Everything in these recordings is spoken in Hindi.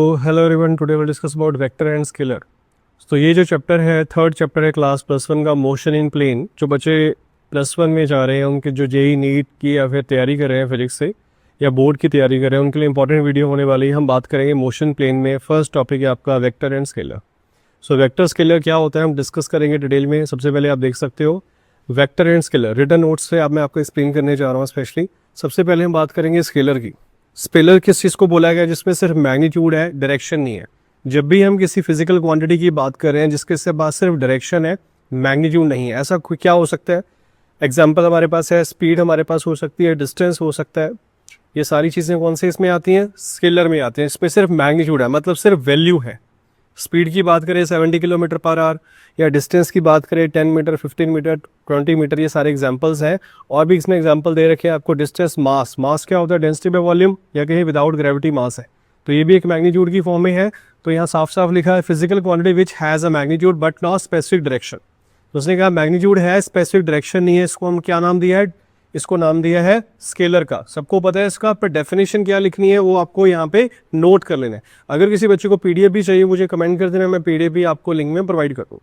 तो hello everyone, today will discuss about vector and scalar. तो ये जो चैप्टर है, थर्ड चैप्टर है क्लास +1 का, मोशन इन प्लेन। जो बच्चे +1 में जा रहे हैं, उनके जो जेई नीट की या फिर तैयारी कर रहे हैं फिजिक्स से, या बोर्ड की तैयारी कर रहे हैं, उनके लिए इंपॉर्टेंट वीडियो होने वाली है। हम बात करेंगे मोशन प्लेन में। फर्स्ट टॉपिक है आपका vector and scalar. So vector scalar क्या होता है हम डिस्कस करेंगे डिटेल में। सबसे पहले आप देख सकते हो vector and scalar written notes से अब मैं आपको एक्सप्लेन करने जा रहा हूँ स्पेशली। सबसे पहले हम बात करेंगे स्केलर की। स्केलर किस चीज़ को बोला गया जिसमें सिर्फ मैग्नीट्यूड है, डायरेक्शन नहीं है। जब भी हम किसी फिजिकल क्वांटिटी की बात कर रहे हैं जिसके से पास सिर्फ डायरेक्शन है, मैग्नीट्यूड नहीं है, ऐसा क्या हो सकता है? एग्जाम्पल हमारे पास है, स्पीड हमारे पास हो सकती है, डिस्टेंस हो सकता है। ये सारी चीज़ें कौन से इसमें आती हैं? स्केलर में आती हैं। इसमें सिर्फ मैग्नीट्यूड है, मतलब सिर्फ वैल्यू है। स्पीड की बात करें 70 किलोमीटर पर आवर, या डिस्टेंस की बात करें 10 मीटर, 15 मीटर, 20 मीटर, ये सारे एग्जांपल्स हैं। और भी इसमें एग्जांपल दे रखे हैं आपको। डिस्टेंस, मास क्या होता है? डेंसिटी बाय वॉल्यूम, या कहीं विदाउट ग्रेविटी मास है, तो ये भी एक मैग्नीट्यूड की फॉर्म में है। तो यहाँ साफ साफ लिखा है physical quantity which has a magnitude but not specific direction. तो उसने कहा मैग्नीट्यूड है, स्पेसिफिक डायरेक्शन नहीं है। इसको हम क्या नाम दिया है? इसको नाम दिया है स्केलर का। सबको पता है इसका, पर डेफिनेशन क्या लिखनी है वो आपको यहाँ पे नोट कर लेना है। अगर किसी बच्चे को पीडीएफ भी चाहिए, मुझे कमेंट कर देना, मैं पीडीएफ भी आपको लिंक में प्रोवाइड कर दूँ।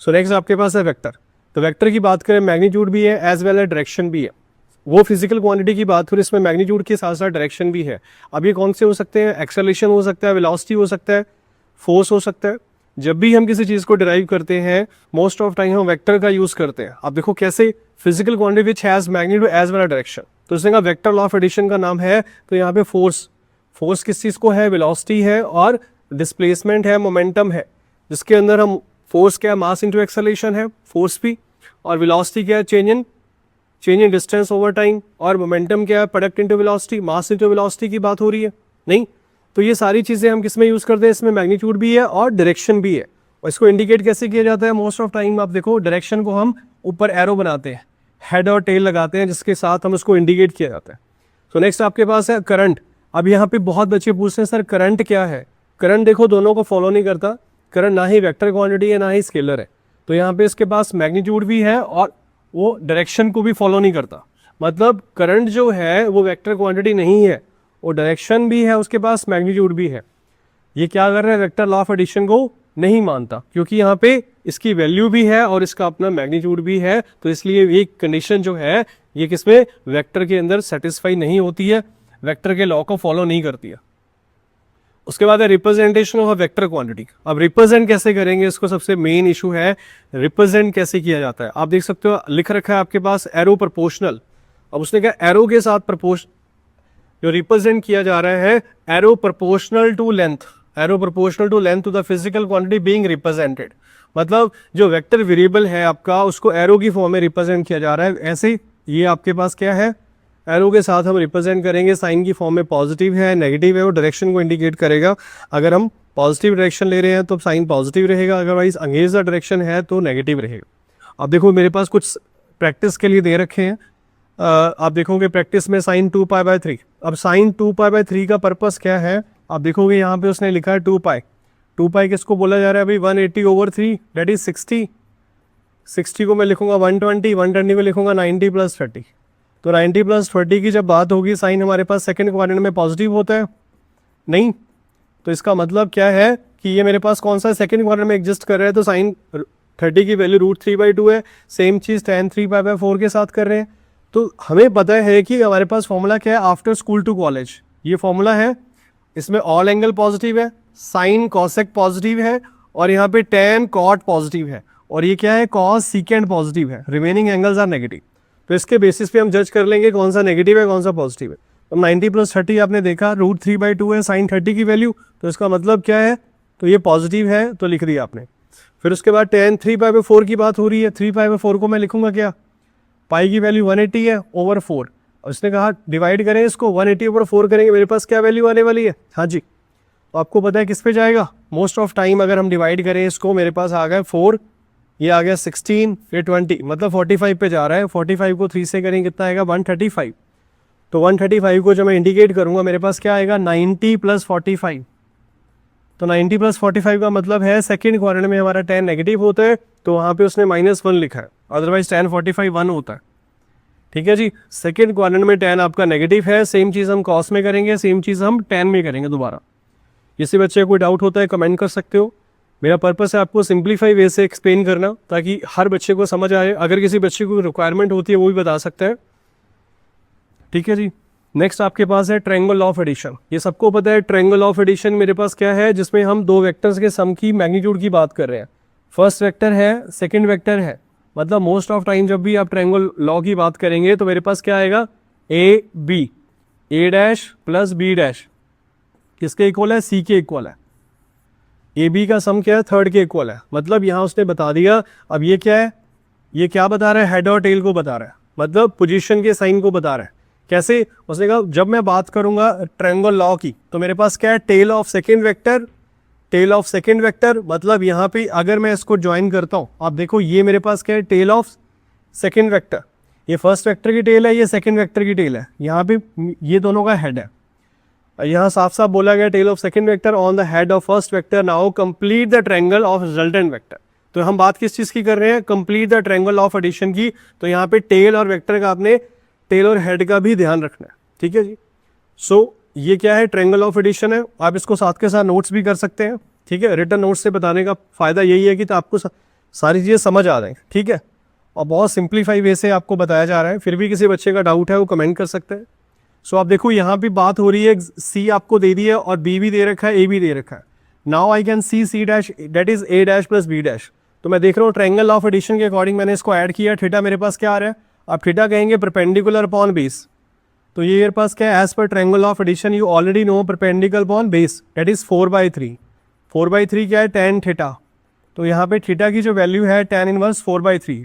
सो नेक्स्ट आपके पास है वेक्टर। तो वेक्टर की बात करें, मैग्नीट्यूड भी है एज वेल एज डायरेक्शन भी है। वो फिजिकल क्वांटिटी की बात करें, इसमें मैग्नीट्यूड के साथ साथ डायरेक्शन भी है। अब ये कौन से हो सकते हैं? एक्सेलरेशन हो सकता है, वेलोसिटी हो सकता है, फोर्स हो सकता है। जब भी हम किसी चीज़ को डिराइव करते हैं, मोस्ट ऑफ टाइम हम वेक्टर का यूज़ करते हैं। आप देखो कैसे, physical quantity which has magnitude as well as direction. तो इसने कहा वेक्टर लॉ ऑफ एडिशन का नाम है। तो यहाँ पे फोर्स किस चीज़ को है? वेलोसिटी है, और डिस्प्लेसमेंट है, मोमेंटम है। जिसके अंदर हम फोर्स क्या है? मास इंटू एक्सेलरेशन है, फोर्स भी। और वेलोसिटी क्या है? Change in distance over time. और मोमेंटम क्या है? Product into velocity, mass into velocity की बात हो रही है नहीं। तो ये सारी चीज़ें हम किस में यूज़ करते हैं? इसमें मैग्नीट्यूड भी है और डायरेक्शन भी है। और इसको इंडिकेट कैसे किया जाता है? मोस्ट ऑफ टाइम आप देखो, डायरेक्शन को हम ऊपर एरो बनाते हैं, हेड और टेल लगाते हैं, जिसके साथ हम उसको इंडिकेट किया जाता है। सो नेक्स्ट आपके पास है करंट। अब यहाँ पे बहुत बच्चे पूछते हैं सर करंट क्या है? करंट देखो दोनों को फॉलो नहीं करता। करंट ना ही वेक्टर क्वांटिटी है ना ही स्केलर है। तो यहाँ पे इसके पास मैग्नीट्यूड भी है और वो डायरेक्शन को भी फॉलो नहीं करता। मतलब करंट जो है वो वेक्टर क्वांटिटी नहीं है, वो डायरेक्शन भी है, उसके पास मैग्नीट्यूड भी है। ये क्या कर रहा है? वेक्टर लॉ ऑफ एडिशन को नहीं मानता, क्योंकि यहाँ पे इसकी वैल्यू भी है और इसका अपना मैग्नीट्यूड भी है। तो इसलिए ये कंडीशन जो है ये किसमें? वेक्टर के अंदर सेटिस्फाई नहीं होती है, वेक्टर के लॉ को फॉलो नहीं करती है। उसके बाद है representation of a vector quantity. अब रिप्रेजेंट कैसे करेंगे, इसको सबसे मेन इशू है, रिप्रेजेंट कैसे किया जाता है। आप देख सकते हो लिख रखा है आपके पास एरो प्रोपोर्शनल। अब उसने कहा एरो के साथ जो रिप्रेजेंट किया जा रहा है, arrow proportional to length, arrow proportional to length to the physical quantity being represented. मतलब जो वेक्टर वेरिएबल है आपका, उसको एरो की फॉर्म में रिप्रेजेंट किया जा रहा है। ऐसे ये आपके पास क्या है? एरो के साथ हम रिप्रेजेंट करेंगे, साइन की फॉर्म में पॉजिटिव है, नेगेटिव है, और डायरेक्शन को इंडिकेट करेगा। अगर हम पॉजिटिव डायरेक्शन ले रहे हैं तो साइन पॉजिटिव रहेगा, अदरवाइज अगेंस्ट द डायरेक्शन है तो नेगेटिव रहेगा। अब देखो मेरे पास कुछ प्रैक्टिस के लिए दे रखे हैं। आप देखोगे प्रैक्टिस में साइन 2π/3। अब साइन 2π/3 का पर्पस क्या है? आप देखोगे यहाँ पे उसने लिखा है 2π। 2π किसको बोला जा रहा है अभी? 180/3, डेट इज 60। 60 को मैं लिखूंगा 120, 120 को लिखूंगा 90 + 30। तो 90 + 30 की जब बात होगी, साइन हमारे पास सेकंड क्वाड्रेंट में पॉजिटिव होता है नहीं। तो इसका मतलब क्या है कि ये मेरे पास कौन सा सेकंड क्वाड्रेंट में एग्जिस्ट कर रहा है, तो साइन 30 की वैल्यू √3/2 है। सेम चीज़ tan 3π/4 के साथ कर रहे हैं। तो हमें पता है कि हमारे पास फॉर्मूला क्या है, आफ्टर स्कूल टू कॉलेज। ये फॉर्मूला है, इसमें ऑल एंगल पॉजिटिव है, साइन कॉसेक पॉजिटिव है, और यहाँ पे tan कॉट पॉजिटिव है, और ये क्या है? कॉस सीकेंड पॉजिटिव है। Remaining angles are negative. तो इसके बेसिस पे हम जज कर लेंगे कौन सा नेगेटिव है कौन सा पॉजिटिव है। तो 90 + 30 आपने देखा √3/2 है साइन 30 की वैल्यू, तो इसका मतलब क्या है? तो ये पॉजिटिव है, तो लिख दिया आपने। फिर उसके बाद tan 3π/4 की बात हो रही है। 3π/4 को मैं लिखूंगा क्या? पाई की वैल्यू 180 है ओवर 4। और उसने कहा डिवाइड करें इसको, 180/4 करेंगे, मेरे पास क्या वैल्यू आने वाली है? हाँ जी, तो आपको पता है किस पे जाएगा? मोस्ट ऑफ टाइम अगर हम डिवाइड करें इसको, मेरे पास आ गया 4, ये आ गया 16, फिर 20, मतलब 45 पे जा रहा है। 45 को 3 से करेंगे कितना आएगा? 135। तो 135 को जब मैं इंडिकेट करूंगा, मेरे पास क्या आएगा? 90 + 45। तो 90 + 45 का मतलब है सेकंड क्वाड्रेंट में हमारा tan नेगेटिव होता है, तो वहाँ पे उसने -1 लिखा है, अदरवाइज tan 45 1 होता है। ठीक है जी, सेकंड क्वाड्रेंट में tan आपका नेगेटिव है। सेम चीज़ हम कॉस में करेंगे, सेम चीज़ हम tan में करेंगे दोबारा। किसी बच्चे को कोई डाउट होता है कमेंट कर सकते हो। मेरा पर्पस है आपको सिंप्लीफाई वे से एक्सप्लेन करना ताकि हर बच्चे को समझ आए। अगर किसी बच्चे को रिक्वायरमेंट होती है वो भी बता सकता है। ठीक है जी। नेक्स्ट आपके पास है ट्रायंगल लॉ ऑफ एडिशन। ये सबको पता है ट्रायंगल लॉ ऑफ एडिशन मेरे पास क्या है, जिसमें हम दो वेक्टर्स के सम की मैग्नीट्यूड की बात कर रहे हैं। फर्स्ट वेक्टर है, सेकंड वेक्टर है। मतलब मोस्ट ऑफ टाइम जब भी आप ट्रायंगल लॉ की बात करेंगे तो मेरे पास क्या आएगा, A B, A dash plus B dash किसके इक्वल है, सी के इक्वल है। ए बी का सम क्या है, थर्ड के इक्वल है। मतलब यहाँ उसने बता दिया। अब ये क्या है, ये क्या बता रहा है, हेड और टेल को बता रहा है, मतलब पोजीशन के साइन को बता रहा है। कैसे, उसने कहा जब मैं बात करूंगा ट्रायंगल लॉ की तो मेरे पास क्या है, tail of second vector, tail of second vector. मतलब यहाँ पे अगर मैं इसको ज्वाइन करता हूँ, आप देखो ये मेरे पास क्या है, टेल ऑफ सेकेंड वेक्टर। ये फर्स्ट वेक्टर की टेल है, ये सेकेंड वेक्टर की टेल है। यहाँ पे ये दोनों का हेड है। यहाँ साफ साफ बोला गया tail of second vector on the head of first vector, now complete the triangle of resultant vector. तो हम बात किस चीज़ की कर रहे हैं, complete the triangle of addition की। तो यहाँ पे टेल और वेक्टर का आपने टेल और हेड का भी ध्यान रखना है। ठीक है जी। सो ये क्या है, ट्रायंगल ऑफ एडिशन है। आप इसको साथ के साथ नोट्स भी कर सकते हैं। ठीक है, रिटन नोट्स से बताने का फायदा यही है कि तो आपको सारी चीज़ें समझ आ जाए। ठीक है, और बहुत सिंप्लीफाई वे से आपको बताया जा रहा है। फिर भी किसी बच्चे का डाउट है वो कमेंट कर सकते हैं। सो आप देखो यहाँ पे बात हो रही है, सी आपको दे दी है और बी भी दे रखा है, ए भी दे रखा है। Now I can see dash that is A dash plus B dash. तो मैं देख रहा हूँ ट्रायंगल ऑफ एडिशन के अकॉर्डिंग मैंने इसको ऐड किया। थीटा मेरे पास क्या आ रहा है, आप थीटा कहेंगे परपेंडिकुलर अपॉन बेस। तो ये मेरे पास क्या है, as per triangle of addition you already know perpendicular upon base that is 4/3। 4/3 क्या है, tan थीटा। तो यहाँ पे थीटा की जो वैल्यू है tan इनवर्स 4/3।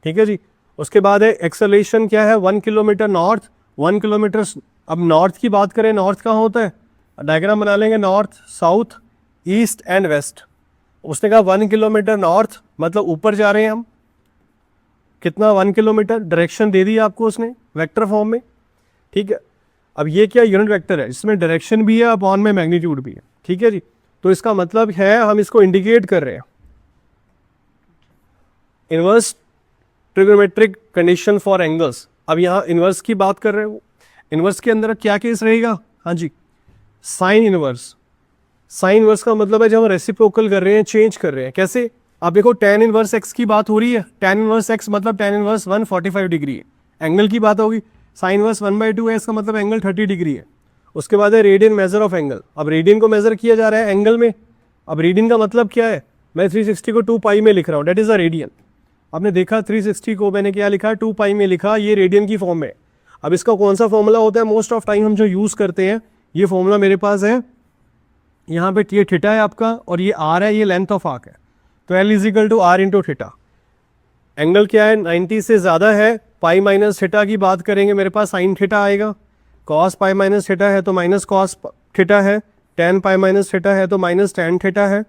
ठीक है जी। उसके बाद है एक्सेलरेशन क्या है, 1 किलोमीटर नॉर्थ, 1 किलोमीटर। अब नॉर्थ की बात करें, नॉर्थ कहाँ होता है, डायग्राम बना लेंगे, north, south, east and west. उसने कहा 1 किलोमीटर नॉर्थ, मतलब ऊपर जा रहे हैं हम। कितना, 1 किलोमीटर। डायरेक्शन दे दी आपको उसने वेक्टर फॉर्म में। ठीक है, अब ये क्या यूनिट वेक्टर है, इसमें डायरेक्शन भी है, अपॉन में मैग्नीट्यूड भी है। ठीक है जी। तो इसका मतलब है हम इसको इंडिकेट कर रहे हैं inverse trigonometric condition for angles. अब यहाँ इनवर्स की बात कर रहे हो, इनवर्स के अंदर क्या केस रहेगा, हाँ जी, साइन इनवर्स। साइन इनवर्स का मतलब है जब हम रेसिप्रोकल कर रहे हैं, चेंज कर रहे हैं। कैसे, आप देखो tan इनवर्स x की बात हो रही है। tan इनवर्स x मतलब tan इनवर्स 145 डिग्री है। एंगल की बात होगी, साइन इनवर्स 1/2 है, इसका मतलब एंगल 30 डिग्री है। उसके बाद है रेडियन मेजर ऑफ एंगल। अब रेडियन को मेजर किया जा रहा है एंगल में। अब रेडियन का मतलब क्या है, मैं 360 को 2 पाई में लिख रहा हूँ, डेट इज अ रेडियन। आपने देखा 360 को मैंने क्या लिखा, 2 पाई में लिखा, ये रेडियन की फॉर्म में। अब इसका कौन सा फॉर्मूला होता है, मोस्ट ऑफ टाइम हम जो यूज़ करते हैं, ये फॉर्मूला मेरे पास है। यहाँ पे ये थीटा है आपका और ये आर है, ये लेंथ ऑफ आर्क है। तो L is equal to R into theta. Angle क्या है, 90 से ज़्यादा है, पाई माइनस थीटा की बात करेंगे, मेरे पास साइन थीटा आएगा। कॉस पाई माइनस थीटा है तो माइनस कॉस थीटा है। टेन पाई माइनस थीटा है तो माइनस टेन थीटा है।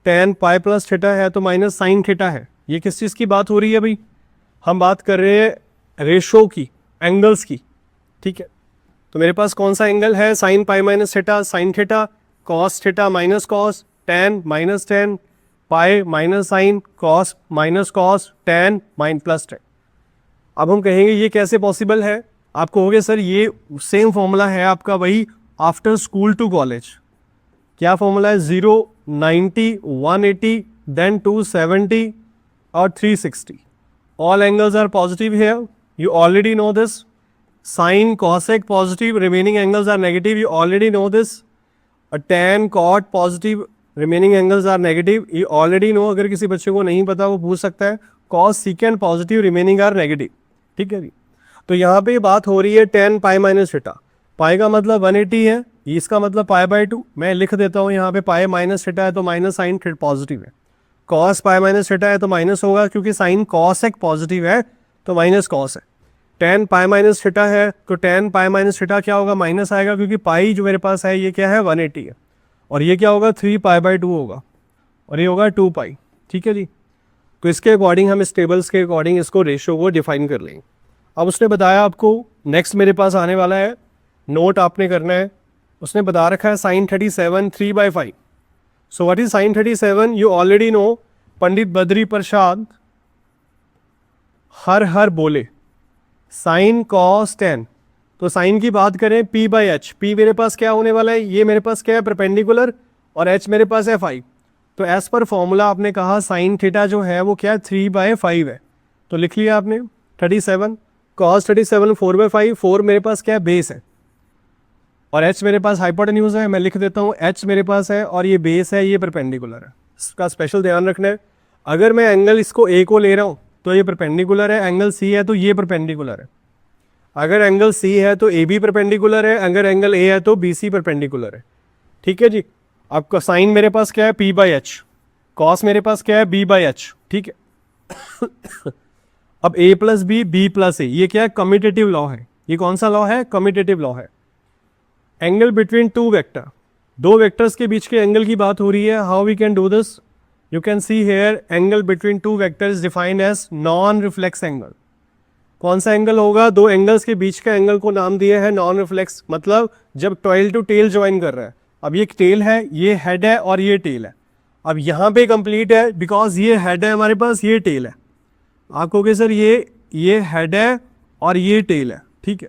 टेन पाई प्लस थीटा है तो माइनस साइन थीटा है। ये किस चीज़ की बात हो रही है भाई, हम बात कर रहे हैं रेशो की, एंगल्स की। ठीक है, तो मेरे पास कौन सा एंगल है, sine pi minus theta, sine theta, cos theta minus cos, tan minus tan, pi minus sine, cos minus cos, tan minus plus tan. अब हम कहेंगे ये कैसे पॉसिबल है, आप कहोगे सर ये सेम फॉर्मूला है आपका वही आफ्टर स्कूल टू कॉलेज। क्या फॉर्मूला है, 0, 90, 180, देन 270 और 360। All angles are positive here, you already know this. Sine cosec positive, remaining angles are negative, you already know this. tan cot positive, remaining angles are negative, ये ऑलरेडी नो। अगर किसी बच्चे को नहीं पता वो पूछ सकता है। cos secant positive, remaining are negative. ठीक है जी। तो यहाँ पे बात हो रही है tan पाई माइनस थीटा। पाई का मतलब 180 है, इसका मतलब पाई/2। मैं लिख देता हूँ यहाँ पे पाई माइनस थीटा है तो माइनस साइन पॉजिटिव है। cos पाई माइनस थीटा है तो माइनस होगा, क्योंकि साइन cosec पॉजिटिव है तो माइनस कॉस है। tan पाई माइनस थीटा है तो tan पाई माइनस थीटा क्या होगा, माइनस आएगा, क्योंकि पाई जो मेरे पास है ये क्या है, 180 है। और ये क्या होगा, 3π/2 होगा, और ये होगा 2 पाई। ठीक है जी। तो इसके अकॉर्डिंग हम इस टेबल्स के अकॉर्डिंग इसको रेशो को डिफाइन कर लेंगे। अब उसने बताया आपको, नेक्स्ट मेरे पास आने वाला है, नोट आपने करना है। उसने बता रखा है sine 37 3/5। So what is sine 37, you already know. Pandit Badri Prasad हर बोले साइन कॉस टेन। तो साइन की बात करें P/H, P मेरे पास क्या होने वाला है, ये मेरे पास क्या है, परपेंडिकुलर और एच मेरे पास है 5। तो एज पर फॉर्मूला आपने कहा साइन थीटा जो है वो क्या है 3/5 है, तो लिख लिया आपने 37 cos 37 4/5, 4 मेरे पास क्या है बेस है और एच मेरे पास हाइपोटेन्यूज है, मैं लिख देता हूँ एच मेरे पास है और ये बेस है, ये परपेंडिकुलर है। इसका स्पेशल ध्यान रखना है, अगर मैं एंगल इसको ए को ले रहा हूँ तो ये परपेंडिकुलर है, एंगल सी है तो ये परपेंडिकुलर है। अगर एंगल सी है तो ए बी परपेंडिकुलर है, अगर एंगल ए है तो बी सी परपेंडिकुलर है। ठीक है जी। आपका साइन मेरे पास क्या है P/H, कॉस मेरे पास क्या है B/H। ठीक है अब A + B + A, ये क्या है कम्यूटेटिव लॉ है। ये कौन सा लॉ है? कम्यूटेटिव लॉ है। एंगल बिटवीन टू वेक्टर, दो वेक्टर्स के बीच के एंगल की बात हो रही है। How we can do this? You can see here angle between two vectors defined as non reflex angle. कौन सा एंगल होगा? दो एंगल्स के बीच का एंगल को नाम दिए है नॉन रिफ्लेक्स, मतलब जब टेल टू टेल ज्वाइन कर रहा है। अब ये टेल है, ये हेड है और ये टेल है। अब यहाँ पे कंप्लीट है बिकॉज ये हेड है हमारे पास, ये टेल है। आप कहोगे सर ये हेड है और ये टेल है। ठीक है,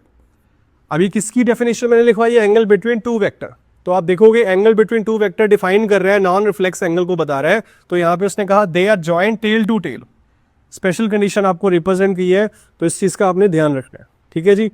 अब ये किसकी डेफिनेशन मैंने लिखवाई है? Angle between two vector. तो आप देखोगे angle between two vector define कर रहा है, नॉन रिफ्लेक्स एंगल को बता रहा है। तो यहाँ पे उसने कहा they are joint tail to tail, special condition आपको रिप्रेजेंट की है, तो इस चीज का आपने ध्यान रखना है। ठीक है जी।